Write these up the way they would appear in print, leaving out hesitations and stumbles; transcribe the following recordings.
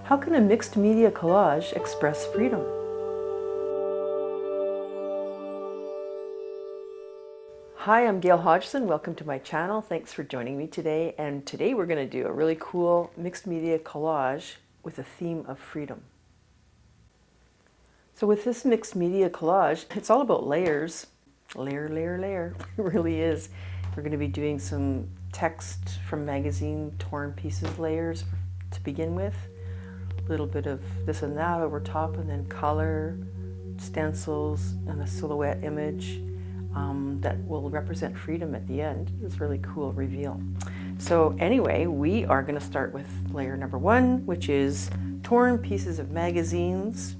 How can a mixed media collage express freedom? Hi, I'm Gail Hodgson. Welcome to my channel. Thanks for joining me today. And today we're going to do a really cool mixed media collage with a theme of freedom. So with this mixed media collage, it's all about layers. Layer, layer, layer. It really is. We're going to be doing some text from magazine, torn pieces layers to begin with. A little bit of this and that over top, and then color, stencils, and a silhouette image that will represent freedom at the end. It's a really cool reveal. So anyway, we are going to start with layer number 1, which is torn pieces of magazines.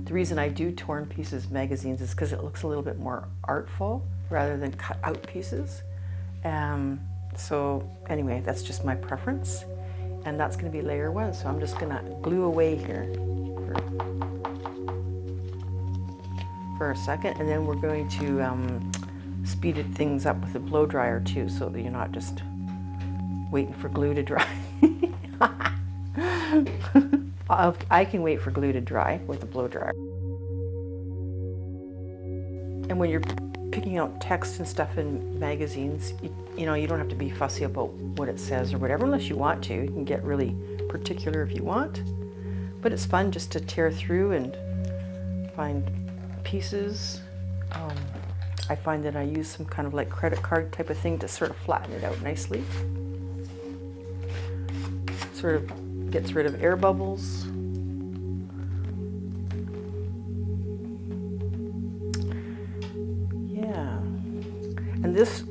The reason I do torn pieces of magazines is because it looks a little bit more artful rather than cut out pieces. So anyway, that's just my preference. And that's going to be layer 1. So I'm just going to glue away here for a second, and then we're going to speed things up with a blow dryer too, so that you're not just waiting for glue to dry. I can wait for glue to dry with a blow dryer. And when you're picking out text and stuff in magazines, you know, you don't have to be fussy about what it says or whatever unless you want to. You can get really particular if you want, but it's fun just to tear through and find pieces. I find that I use some kind of like credit card type of thing to sort of flatten it out nicely. Sort of gets rid of air bubbles. Yeah. And this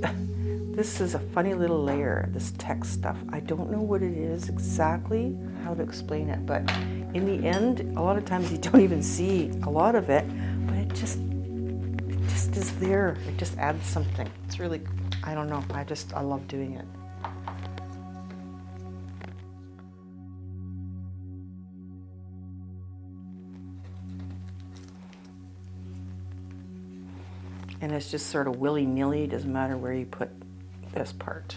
is a funny little layer, this text stuff. I don't know what it is exactly, how to explain it, but in the end, a lot of times you don't even see a lot of it, but it just is there. It just adds something. It's really, I don't know, I love doing it. And it's just sort of willy-nilly, doesn't matter where you put this part.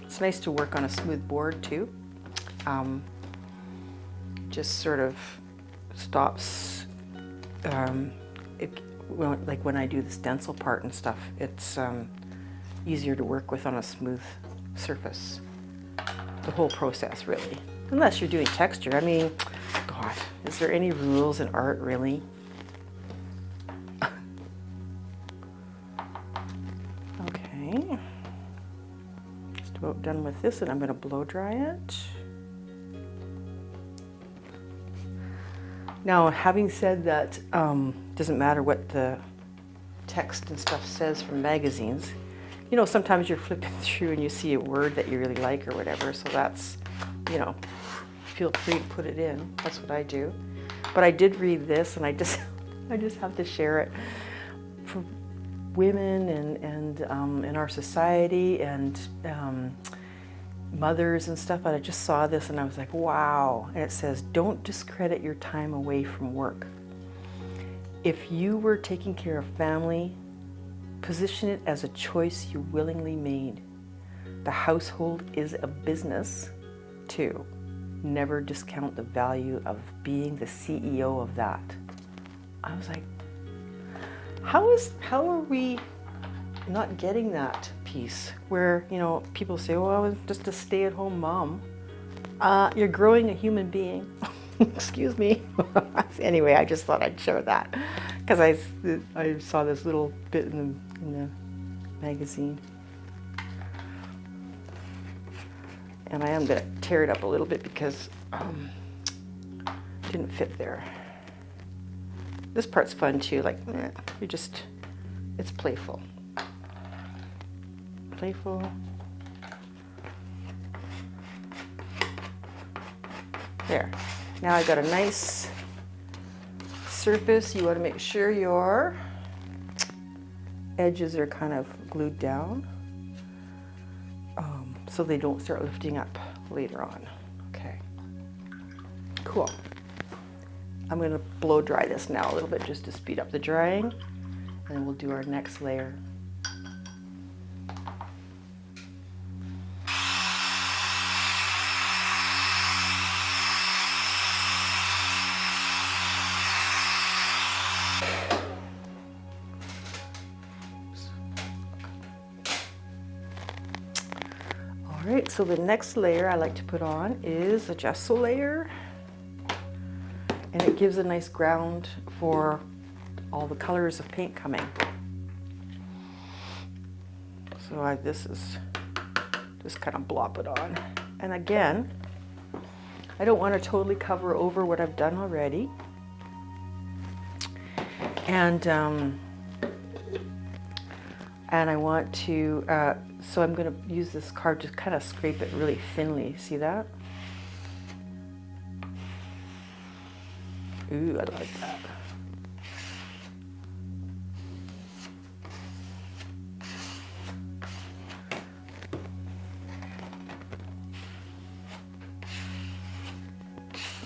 It's nice to work on a smooth board too. Just sort of stops, like when I do the stencil part and stuff, it's easier to work with on a smooth surface. The whole process, really. Unless you're doing texture. I mean, God, is there any rules in art, really? Okay. Just about done with this, and I'm going to blow dry it. Now, having said that, doesn't matter what the text and stuff says from magazines. You know, sometimes you're flipping through and you see a word that you really like or whatever, so that's, you know, feel free to put it in. That's what I do. But I did read this, and I just have to share it. For women and in our society and mothers and stuff, I just saw this and I was like, wow. And it says, don't discredit your time away from work. If you were taking care of family, position it as a choice you willingly made. The household is a business too. Never discount the value of being the CEO of that. I was like, how are we not getting that piece where, you know, people say, oh, I was just a stay-at-home mom. You're growing a human being. Excuse me. Anyway, I just thought I'd share that because I saw this little bit in the magazine. And I am going to tear it up a little bit because it didn't fit there. This part's fun too, like, it's playful. Playful. There. Now I've got a nice surface. You want to make sure your edges are kind of glued down so they don't start lifting up later on. Okay. Cool. I'm going to blow dry this now a little bit just to speed up the drying, and then we'll do our next layer. All right, so the next layer I like to put on is a gesso layer. And it gives a nice ground for all the colors of paint coming. So this is just kind of blop it on. And again, I don't want to totally cover over what I've done already. And I want to, so I'm going to use this card to kind of scrape it really thinly. See that? Ooh, I like that.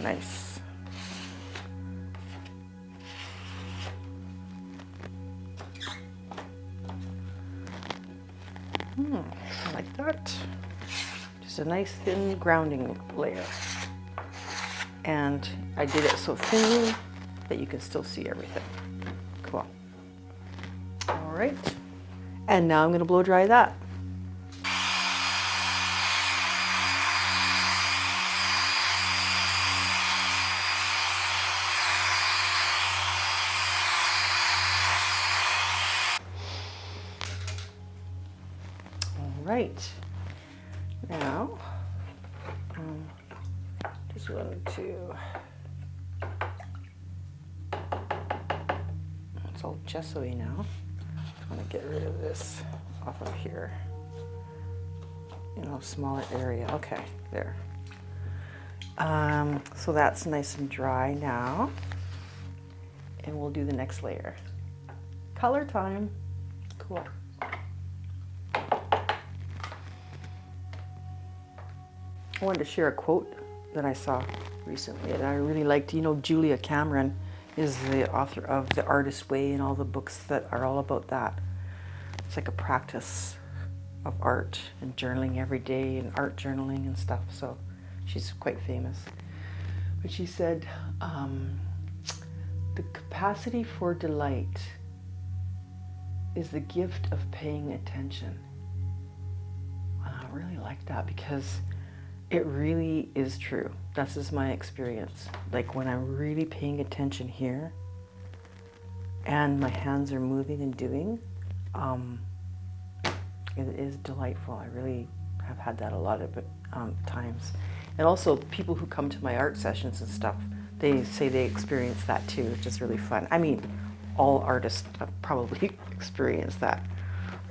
Nice. I like that. Just a nice thin grounding layer. And I did it so thinly that you can still see everything. Cool. All right. And now I'm going to blow dry that. Right, now, just wanted to, it's all gesso-y now. I want to get rid of this off of here, smaller area. Okay, there. So that's nice and dry now, and we'll do the next layer. Color time. Cool. I wanted to share a quote that I saw recently, and I really liked. Julia Cameron is the author of The Artist's Way and all the books that are all about that. It's like a practice of art and journaling every day and art journaling and stuff. So she's quite famous. But she said, the capacity for delight is the gift of paying attention. I really like that because it really is true. This is my experience. Like when I'm really paying attention here and my hands are moving and doing, it is delightful. I really have had that a lot of times. And also people who come to my art sessions and stuff, they say they experience that too, which is really fun. I mean, all artists have probably experienced that.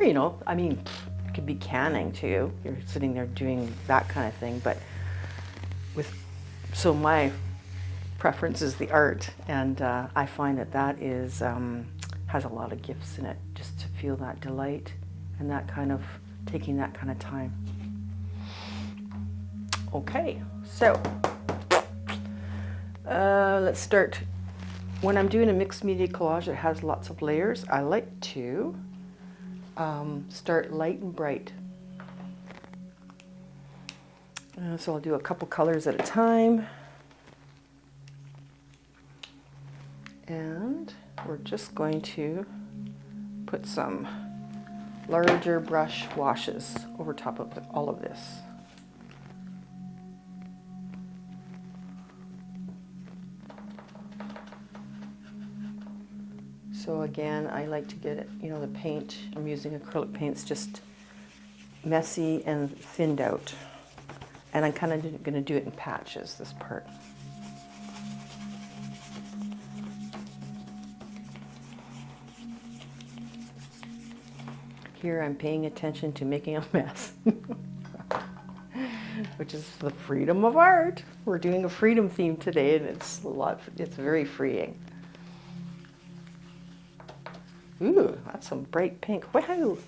Or, it could be canning too. You're sitting there doing that kind of thing, but so my preference is the art, and I find that is has a lot of gifts in it, just to feel that delight and that kind of taking that kind of time. Okay, so let's start. When I'm doing a mixed media collage that has lots of layers, I like to start light and bright. So I'll do a couple colors at a time. And we're just going to put some larger brush washes over top of all of this. So again, I like to get it, the paint, I'm using acrylic paints, just messy and thinned out. And I'm kind of going to do it in patches, this part. Here I'm paying attention to making a mess, which is the freedom of art. We're doing a freedom theme today, and it's very freeing. Ooh, that's some bright pink. Woohoo!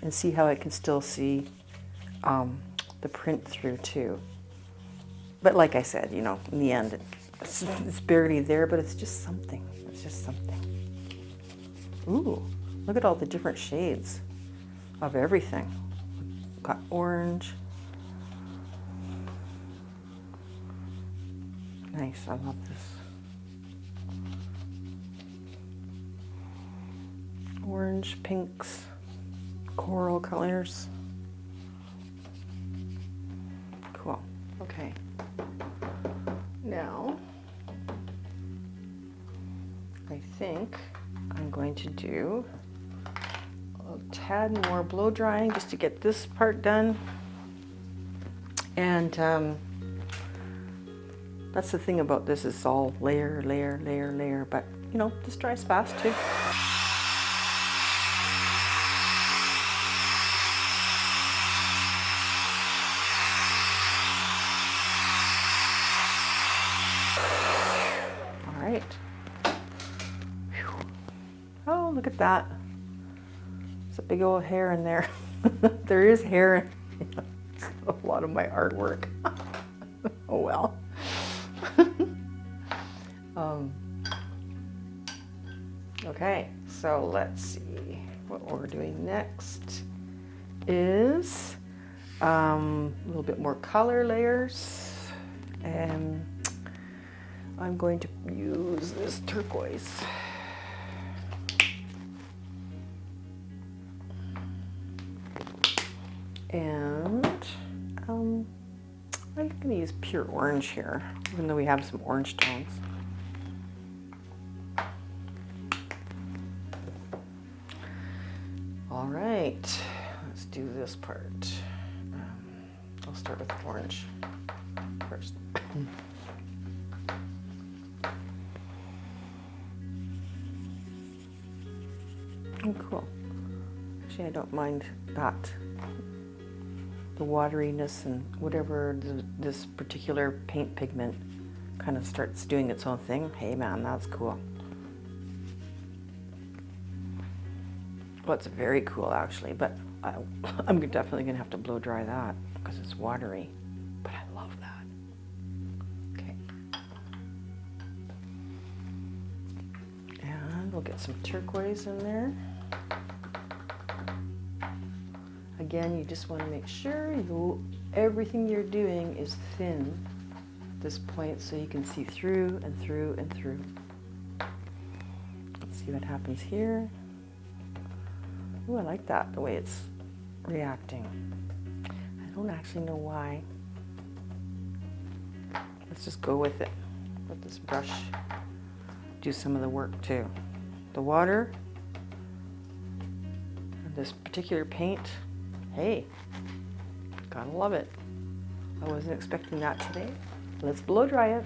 And see how I can still see the print through too. But like I said, in the end, it's barely there, but it's just something. It's just something. Ooh, look at all the different shades of everything. We've got orange. Nice, I love this. orange, pinks, coral colors. Cool. Okay. Now, I think I'm going to do a tad more blow drying just to get this part done. And that's the thing about this, is all layer, layer, layer, layer, but you know, this dries fast too. All right. Whew. Oh, look at that. There's a big old hair in there. There is hair in a lot of my artwork. Oh well. Okay, so let's see. What we're doing next is a little bit more color layers, and I'm going to use this turquoise. And I'm going to use pure orange here, even though we have some orange tones. All right, let's do this part. I'll start with orange first. Oh, cool. Actually, I don't mind that. The wateriness and whatever this particular paint pigment kind of starts doing its own thing. Hey man, that's cool. Well, it's very cool actually, but I'm definitely gonna have to blow dry that because it's watery, but I love that. Okay. And we'll get some turquoise in there. Again, you just want to make sure everything you're doing is thin at this point so you can see through and through and through. Let's see what happens here. Ooh, I like that, the way it's reacting. I don't actually know why. Let's just go with it. Let this brush do some of the work too. The water and this particular paint, hey, gotta love it. I wasn't expecting that today. Let's blow dry it.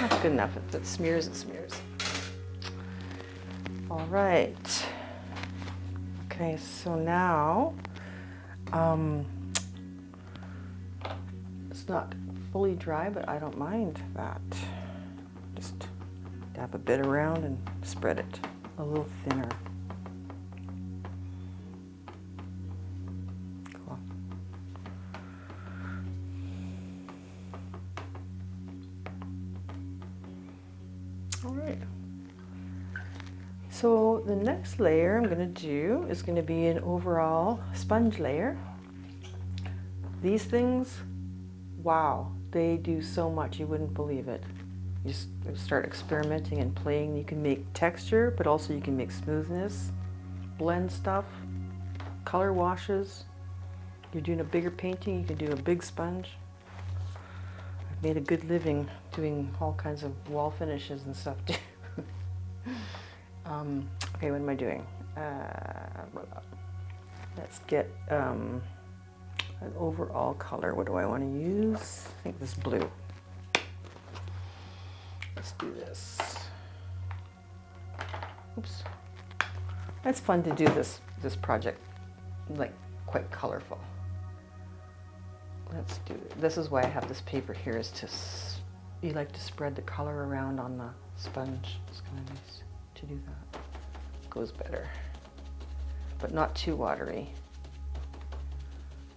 That's good enough. If it smears, it smears. All right. Okay, so now it's not fully dry, but I don't mind that. Just dab a bit around and spread it a little thinner. Cool. All right. So the next layer I'm going to do is going to be an overall sponge layer. These things, wow, they do so much, you wouldn't believe it. You just start experimenting and playing. You can make texture, but also you can make smoothness, blend stuff, color washes. You're doing a bigger painting, you can do a big sponge. I've made a good living doing all kinds of wall finishes and stuff too. Okay, what am I doing? Let's get an overall color. What do I want to use? I think this blue. Let's do this. Oops. It's fun to do this project, like quite colorful. Let's do it. This is why I have this paper here, is you like to spread the color around on the sponge. It's kind of nice to do that. Goes better, but not too watery.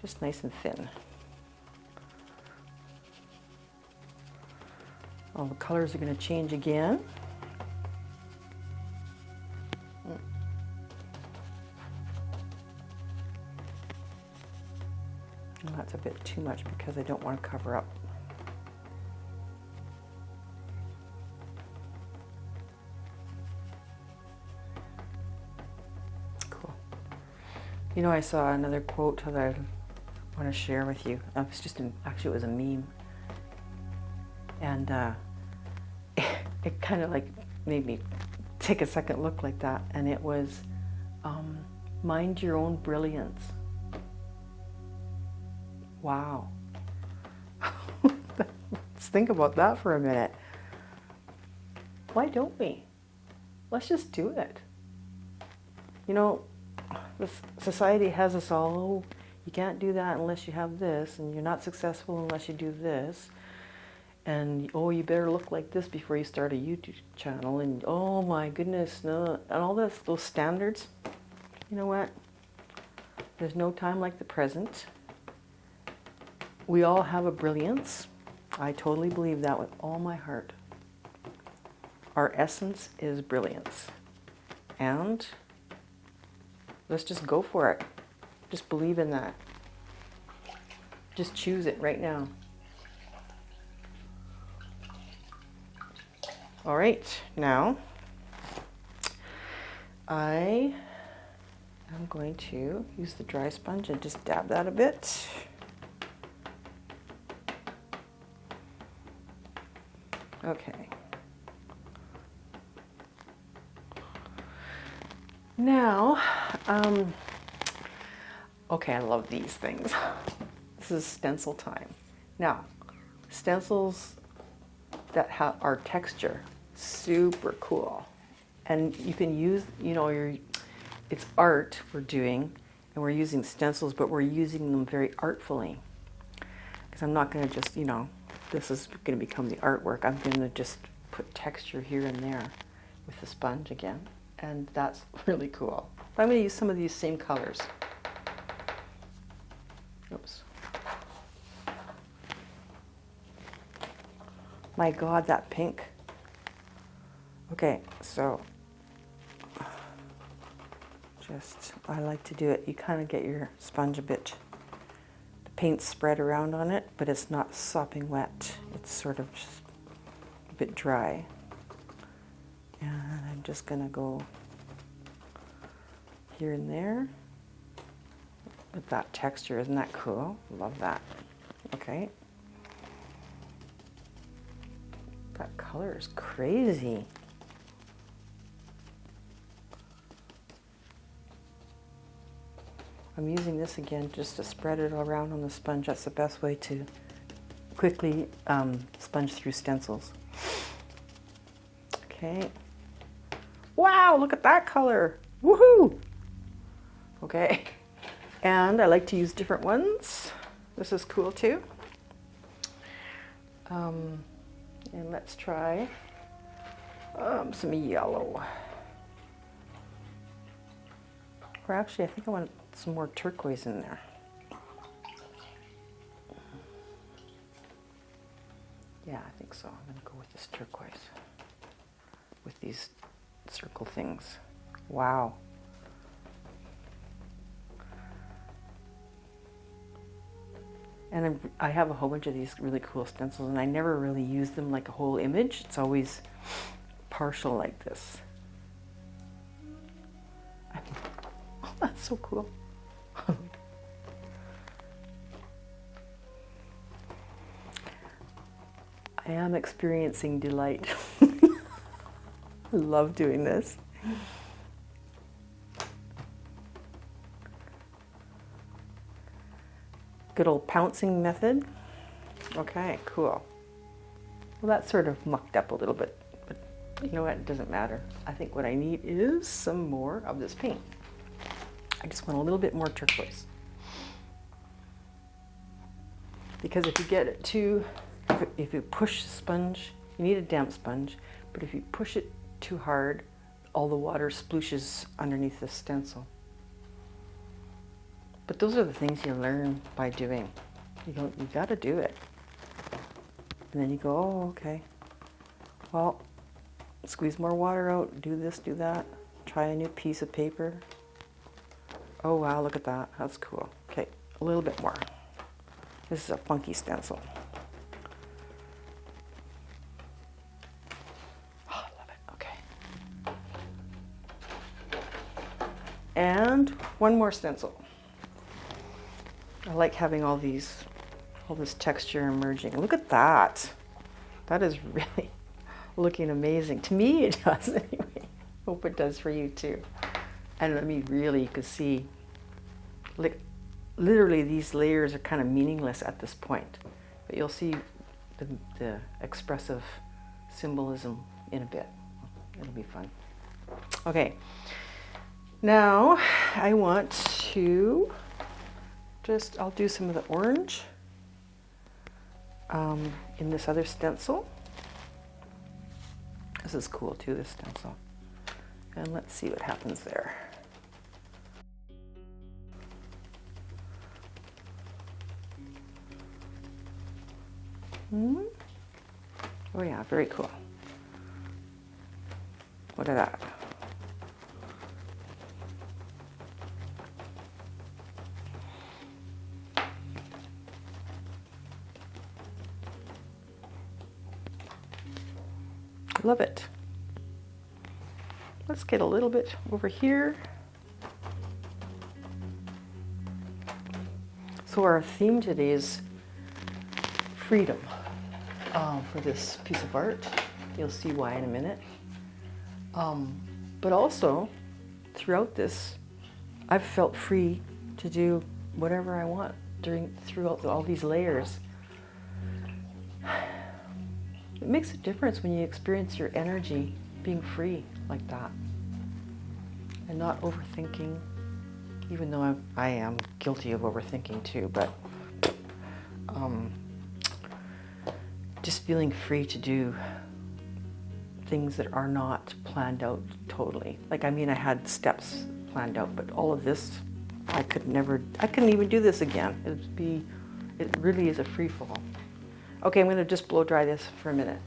Just nice and thin. All the colors are going to change again. Well, that's a bit too much because I don't want to cover up. Cool. You know, I saw another quote that I want to share with you. It's just actually it was a meme, and it kind of like made me take a second look like that, and it was mind your own brilliance. Wow. Let's think about that for a minute. Why don't we? Let's just do it. You know, this society has us all, oh, you can't do that unless you have this, and you're not successful unless you do this, and oh, you better look like this before you start a YouTube channel, and oh my goodness, no, and all those standards. You know what? There's no time like the present. We all have a brilliance. I totally believe that with all my heart. Our essence is brilliance. And let's just go for it. Just believe in that. Just choose it right now. All right, now I am going to use the dry sponge and just dab that a bit. Okay. Now, okay, I love these things. This is stencil time. Now, stencils that are texture, super cool. And you can use, you know, it's art we're doing, and we're using stencils, but we're using them very artfully. Because I'm not going to just, you know, this is going to become the artwork. I'm going to just put texture here and there with the sponge again. And that's really cool. But I'm going to use some of these same colors. Oops. My God, that pink. Okay, so I like to do it. You kind of get your sponge a bit, the paint spread around on it, but it's not sopping wet. It's sort of just a bit dry. And I'm just going to go here and there with that texture. Isn't that cool? Love that. Okay. That color is crazy. I'm using this again just to spread it around on the sponge. That's the best way to quickly sponge through stencils. Okay. Wow, look at that color. Woohoo! Okay. And I like to use different ones. This is cool too. And let's try some yellow. Or actually, I think I want some more turquoise in there. Yeah, I think so. I'm going to go with this turquoise with these circle things. Wow. And I have a whole bunch of these really cool stencils, and I never really use them like a whole image. It's always partial like this. I mean, oh, that's so cool. I am experiencing delight. I love doing this. Good old pouncing method. Okay, cool. Well, that's sort of mucked up a little bit, but you know what? It doesn't matter. I think what I need is some more of this paint. I just want a little bit more turquoise. Because if you get it too, if you push the sponge, you need a damp sponge, but if you push it too hard, all the water splooshes underneath the stencil. But those are the things you learn by doing. You got to do it. And then you go, oh, okay. Well, squeeze more water out, do this, do that. Try a new piece of paper. Oh wow, look at that. That's cool. Okay, a little bit more. This is a funky stencil. Oh, I love it. Okay. And one more stencil. I like having all this texture emerging. Look at that. That is really looking amazing. To me, it does anyway. Hope it does for you too. And I mean, really, you can see, like, literally these layers are kind of meaningless at this point, but you'll see the expressive symbolism in a bit. It'll be fun. Okay, now I want to I'll do some of the orange in this other stencil. This is cool too, this stencil. And let's see what happens there. Oh yeah, very cool. Look at that. Love it. Let's get a little bit over here. So our theme today is freedom for this piece of art. You'll see why in a minute. But also, throughout this, I've felt free to do whatever I want throughout all these layers. It makes a difference when you experience your energy being free like that and not overthinking, even though I am guilty of overthinking too, but just feeling free to do things that are not planned out totally. Like, I mean, I had steps planned out, but all of this, I couldn't even do this again. It really is a free fall. Okay, I'm gonna just blow dry this for a minute.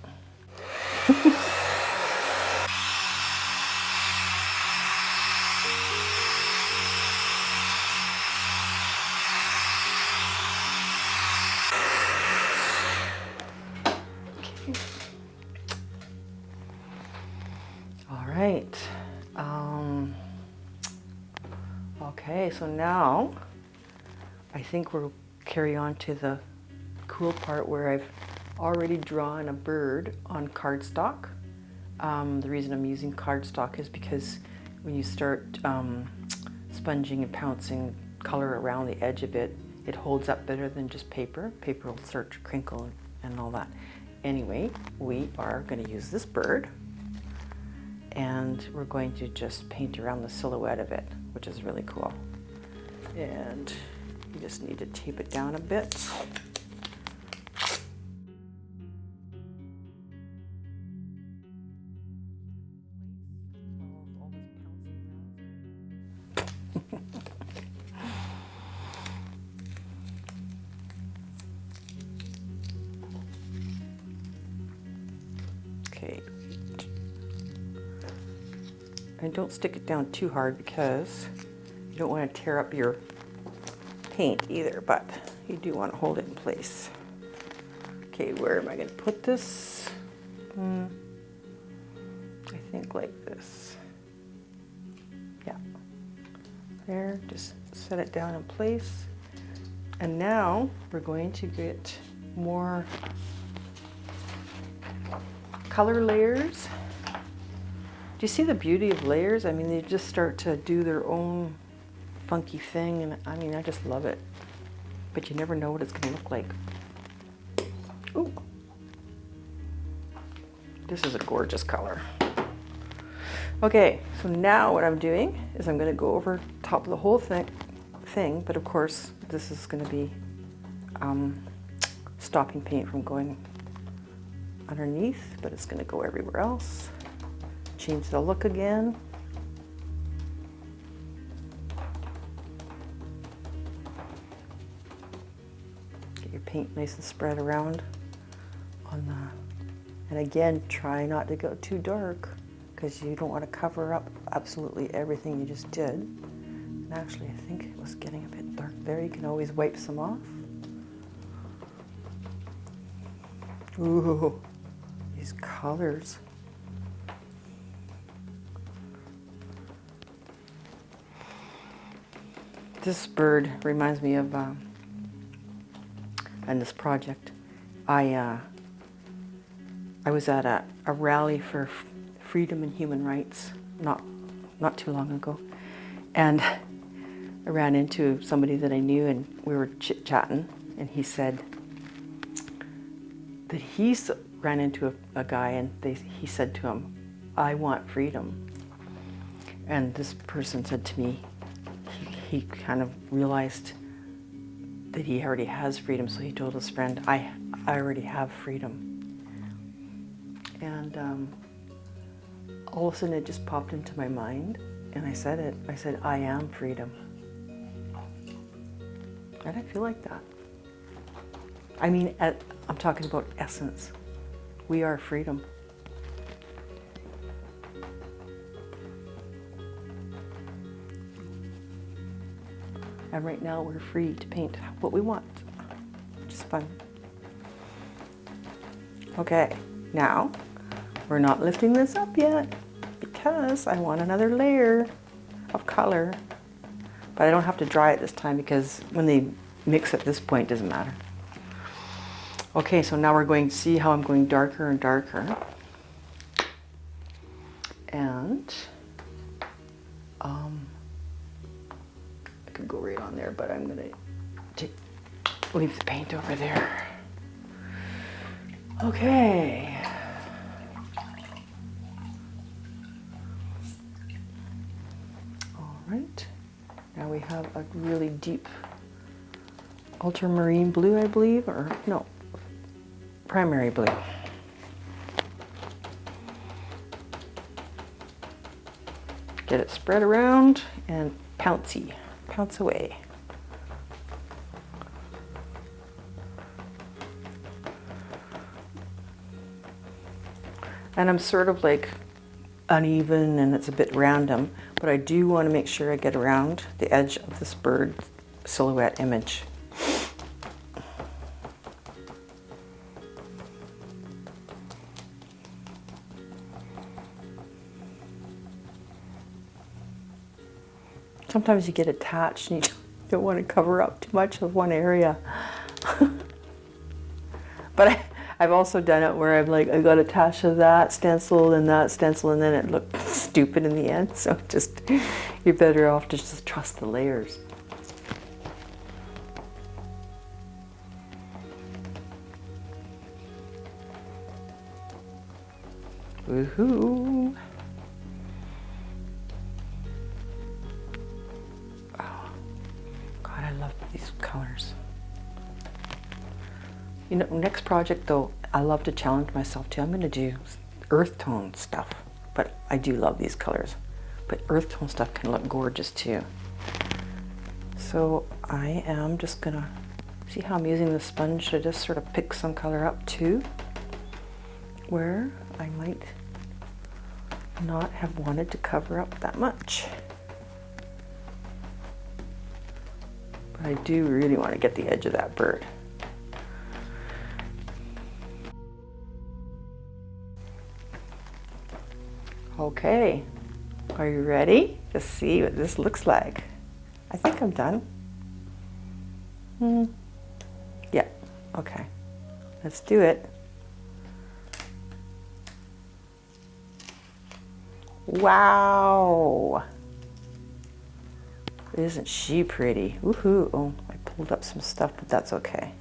All right. Okay, so now I think we'll carry on to the cool part where I've already drawn a bird on cardstock. The reason I'm using cardstock is because when you start sponging and pouncing color around the edge of it, it holds up better than just paper. Paper will start to crinkle and all that. Anyway, we are going to use this bird, and we're going to just paint around the silhouette of it, which is really cool. And you just need to tape it down a bit. Okay. And don't stick it down too hard because you don't want to tear up your paint either, but you do want to hold it in place. Okay, where am I going to put this? I think like this. Yeah. There, just set it down in place. And now we're going to get more color layers. Do you see the beauty of layers? I mean, they just start to do their own funky thing, and I mean, I just love it. But you never know what it's going to look like. Ooh. This is a gorgeous color. Okay, so now what I'm doing is I'm going to go over top of the whole thing, but of course, this is going to be stopping paint from going underneath, but it's going to go everywhere else. Change the look again. Get your paint nice and spread around on And again, try not to go too dark because you don't want to cover up absolutely everything you just did. And actually, I think it was getting a bit dark there. You can always wipe some off. Ooh, these colors. This bird reminds me of, and this project, I was at a rally for freedom and human rights not too long ago, and I ran into somebody that I knew, and we were chit-chatting, and he said that he ran into a guy, and he said to him, "I want freedom." And this person said to me, he kind of realized that he already has freedom, so he told his friend, I already have freedom. And all of a sudden it just popped into my mind, and I said it. I said, I am freedom. And I feel like that. I mean, I'm talking about essence. We are freedom. And right now we're free to paint what we want, which is fun. Okay, now we're not lifting this up yet because I want another layer of color, but I don't have to dry it this time because when they mix at this point, it doesn't matter. Okay, so now we're going to see how I'm going darker and darker. And I could go right on there, but I'm gonna leave the paint over there. Okay. All right. Now we have a really deep ultramarine blue, I believe, or no, primary blue. Get it spread around and pounce away. And I'm sort of like uneven and it's a bit random, but I do want to make sure I get around the edge of this bird silhouette image. Sometimes you get attached and you don't want to cover up too much of one area. But I've also done it where I'm like, I got attached to that stencil, and then it looked stupid in the end. So just, you're better off to just trust the layers. Woohoo! Oh, God, I love these colors. You know, next project though, I love to challenge myself too. I'm going to do earth tone stuff, but I do love these colors. But earth tone stuff can look gorgeous too. So I am just going to see how I'm using the sponge to just sort of pick some color up too, where I might not have wanted to cover up that much. But I do really want to get the edge of that bird. Okay, are you ready to see what this looks like? I think I'm done. Yeah, okay, let's do it. Wow! Isn't she pretty? Woohoo! Oh, I pulled up some stuff, but that's okay.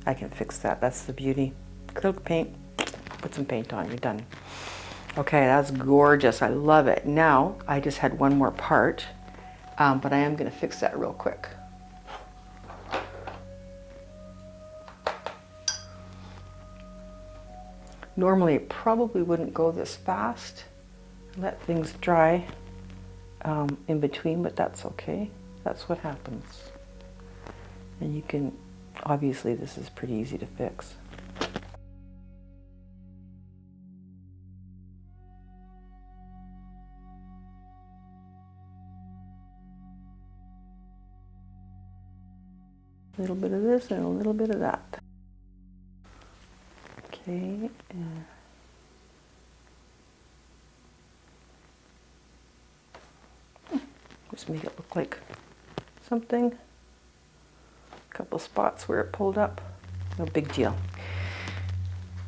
I can fix that. That's the beauty. Acrylic paint. Put some paint on. You're done. Okay, that's gorgeous. I love it. Now, I just had one more part, but I am going to fix that real quick. Normally, it probably wouldn't go this fast. Let things dry in between, but that's okay. That's what happens. And you can, obviously, this is pretty easy to fix. A little bit of this and a little bit of that. Okay. Just make it look like something. A couple spots where it pulled up. No big deal.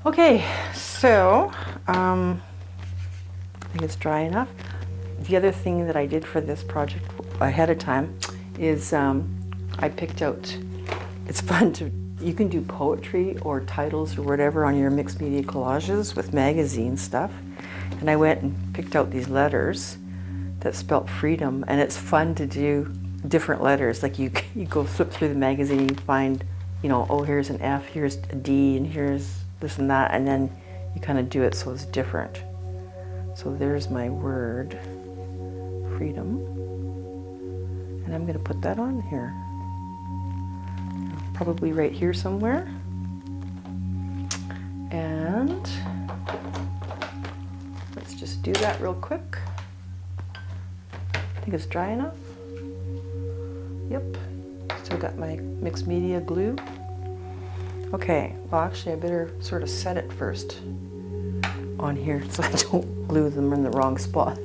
Okay, so I think it's dry enough. The other thing that I did for this project ahead of time is I picked out, it's fun to, you can do poetry or titles or whatever on your mixed media collages with magazine stuff. And I went and picked out these letters that spelt freedom, and it's fun to do different letters. Like you go flip through the magazine, you find, you know, oh, here's an F, here's a D, and here's this and that, and then you kind of do it so it's different. So there's my word, freedom, and I'm going to put that on here. Probably right here somewhere. And let's just do that real quick. I think it's dry enough. Yep. Still got my mixed media glue. Okay, well actually I better sort of set it first on here so I don't glue them in the wrong spot.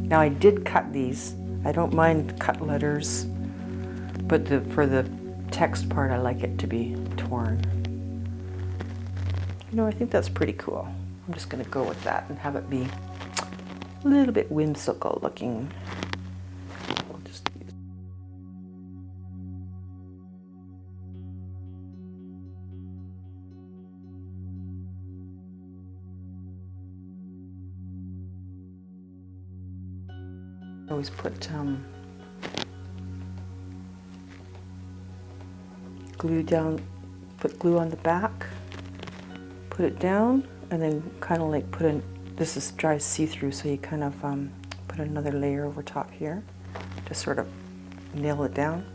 Now I did cut these. I don't mind cut letters, but for the text part I like it to be torn. You know, I think that's pretty cool. I'm just going to go with that and have it be a little bit whimsical looking. I'll just use. I always put glue down, put glue on the back, put it down, and then kind of like put in, this is dry see-through, so you kind of put another layer over top here to sort of nail it down.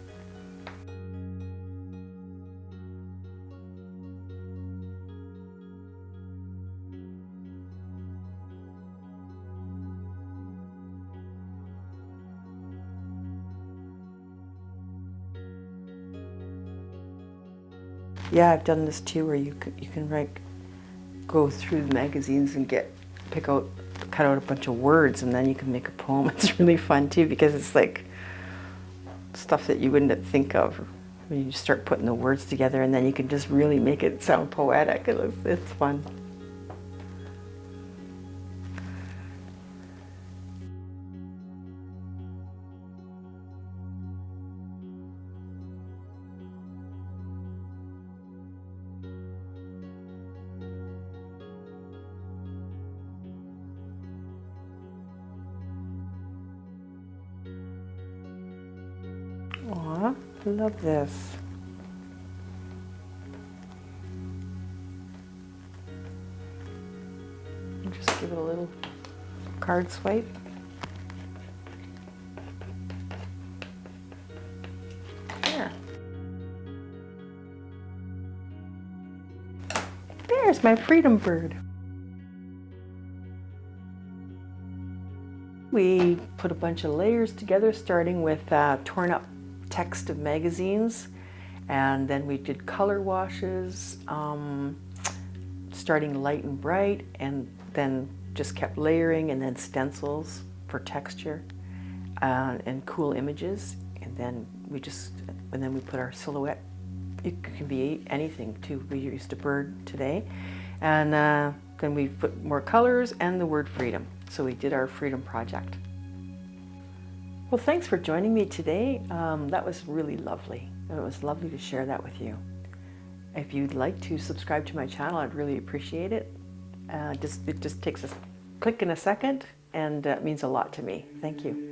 Yeah, I've done this too, where you can like go through the magazines and cut out a bunch of words, and then you can make a poem. It's really fun too, because it's like stuff that you wouldn't think of when you start putting the words together, and then you can just really make it sound poetic. It's fun. Aw, I love this. Just give it a little card swipe. There. There's my freedom bird. We put a bunch of layers together, starting with torn up text of magazines, and then we did color washes, starting light and bright, and then just kept layering, and then stencils for texture and cool images, and then we put our silhouette. It can be anything too. We used a bird today, and then we put more colors and the word freedom. So we did our freedom project. Well, thanks for joining me today. That was really lovely. It was lovely to share that with you. If you'd like to subscribe to my channel, I'd really appreciate it. It just takes a click in a second, and it means a lot to me. Thank you.